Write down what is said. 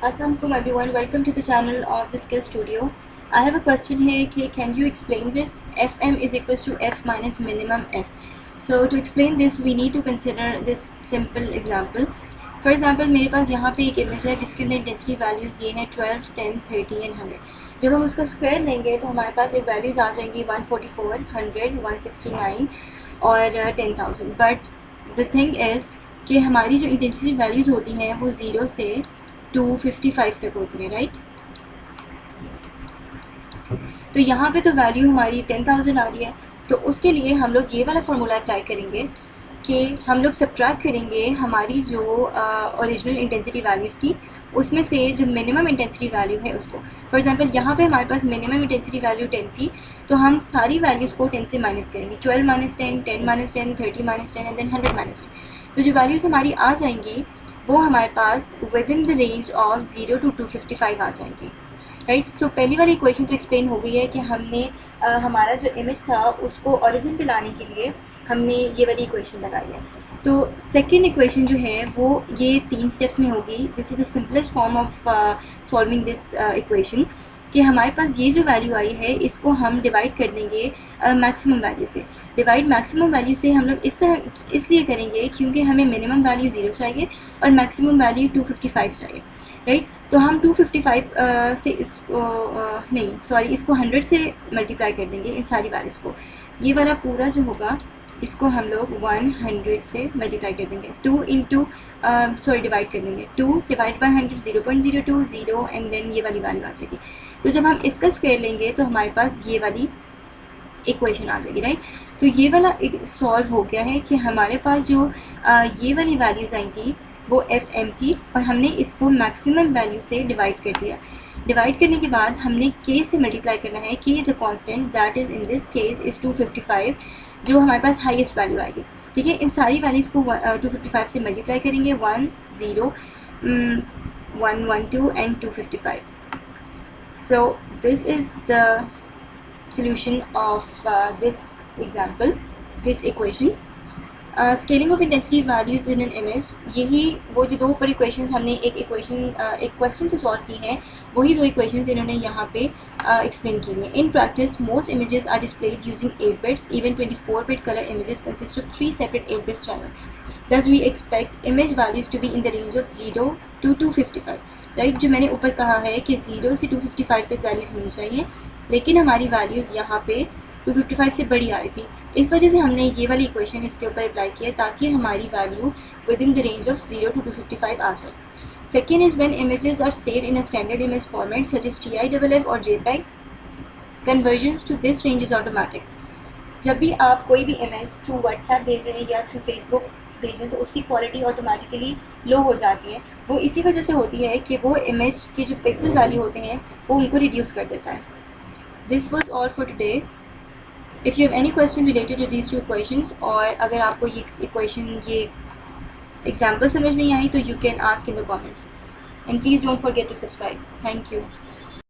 Assalamualaikum everyone, welcome to the channel of the Skill Studio. I have a question here कि can you explain this? Fm is equals to F minus minimum F. So to explain this we need to consider this simple example. For example मेरे पास यहाँ पे एक image है जिसके अंदर intensity values ये हैं 12, 10, 30 एंड 100. जब हम उसका स्क्वायर लेंगे तो हमारे पास एक वैल्यूज़ आ जाएंगी 144, 100, 169 और 10,000. बट द थिंग इज़ कि हमारी जो इंटेंसिटी वैल्यूज़ होती हैं वो 0 से 255 तक होती है, राइट. तो यहाँ पे तो वैल्यू हमारी 10,000 आ रही है, तो उसके लिए हम लोग ये वाला फार्मूला अप्लाई करेंगे कि हम लोग सब्ट्रैक्ट करेंगे हमारी जो ओरिजिनल इंटेंसिटी वैल्यूज़ थी उसमें से जो मिनिमम इंटेंसिटी वैल्यू है उसको. फॉर एग्जांपल यहाँ पे हमारे पास मिनिमम इंटेंसिटी वैल्यू 10 थी, तो हम सारी वैल्यूज़ को 10 से माइनस करेंगे. 12 minus 10, 10 minus 10, 30 minus 10 and then 100 minus 10. तो जो वैल्यूज़ हमारी आ जाएंगी वो हमारे पास within the range of 0 to 255 आ जाएंगी, राइट. सो पहली वाली इक्वेशन तो एक्सप्लेन हो गई है कि हमने हमारा जो इमेज था उसको ओरिजिन पे लाने के लिए हमने ये वाली इक्वेशन लगाई है. तो सेकेंड इक्वेशन जो है वो ये 3 स्टेप्स में होगी. This is the simplest form of solving this equation कि हमारे पास ये जो वैल्यू आई है इसको हम डिवाइड कर देंगे मैक्सिमम वैल्यू से. डिवाइड मैक्सिमम वैल्यू से हम लोग इस तरह इसलिए करेंगे क्योंकि हमें मिनिमम वैल्यू 0 चाहिए और मैक्सिमम वैल्यू 255 चाहिए, राइट. तो हम 255 से इसको नहीं सॉरी इसको 100 से मल्टीप्लाई कर देंगे इन सारी वैल्यूज़ को. ये वाला पूरा जो होगा इसको हम लोग 100 से मल्टीप्लाई कर देंगे. 2 इंटू डिवाइड कर देंगे. 2 डिवाइड बाई 100 0.02 0 एंड देन ये वाली वैल्यू आ जाएगी. तो जब हम इसका स्क्वायर लेंगे तो हमारे पास ये वाली इक्वेशन आ जाएगी, राइट. तो ये वाला एक सॉल्व हो गया है कि हमारे पास जो ये वाली वैल्यूज़ आई थी वो एफ एम की और हमने इसको मैक्सिमम वैल्यू से डिवाइड कर दिया. डिवाइड करने के बाद हमने के से मल्टीप्लाई करना है. के is a constant that is in this case is 255 जो हमारे पास हाईएस्ट वैल्यू आएगी, ठीक है. इन सारी वैल्यूज़ को 255 से मल्टीप्लाई करेंगे 1 0 1 1 2 and 255. So this is the solution of this example, this equation. Scaling of intensity values in an image, यही वो जो दो ऊपर इक्वेशंस हमने एक क्वेश्चन से सॉल्व की हैं वही दो इक्वेशंस इन्होंने यहाँ पे एक्सप्लेन की हुई हैं. In practice most images are displayed using 8 bits. Even 24 bit colour images consist of 3 separate 8 bits channel. Thus we expect image values to be in the range of 0 to 255, right. जो मैंने ऊपर कहा है कि 0 से 255 तक वैल्यूज़ होनी चाहिए, लेकिन हमारी वैल्यूज़ यहाँ पे 255 से बड़ी आ रही थी. इस वजह से हमने ये वाली इक्वेशन इसके ऊपर अप्लाई किया ताकि हमारी value within the range of 0 to 255 आ जाए. Second is when images are saved in a standard image format such as TIFF और JPEG. Conversions to this range is automatic. जब भी आप कोई भी इमेज थ्रू व्हाट्सएप भेजें या थ्रू फेसबुक भेजें तो उसकी क्वालिटी ऑटोमेटिकली लो हो जाती है. वो इसी वजह से होती है कि वो इमेज की जो पिक्सल वैल्यू होते हैं वो उनको रिड्यूस कर देता है. This was all for today. If you have any question related to these two equations और अगर आपको ये इक्वेशन ये एग्जाम्पल समझ नहीं आई तो you can ask in the comments and please don't forget to subscribe. Thank you.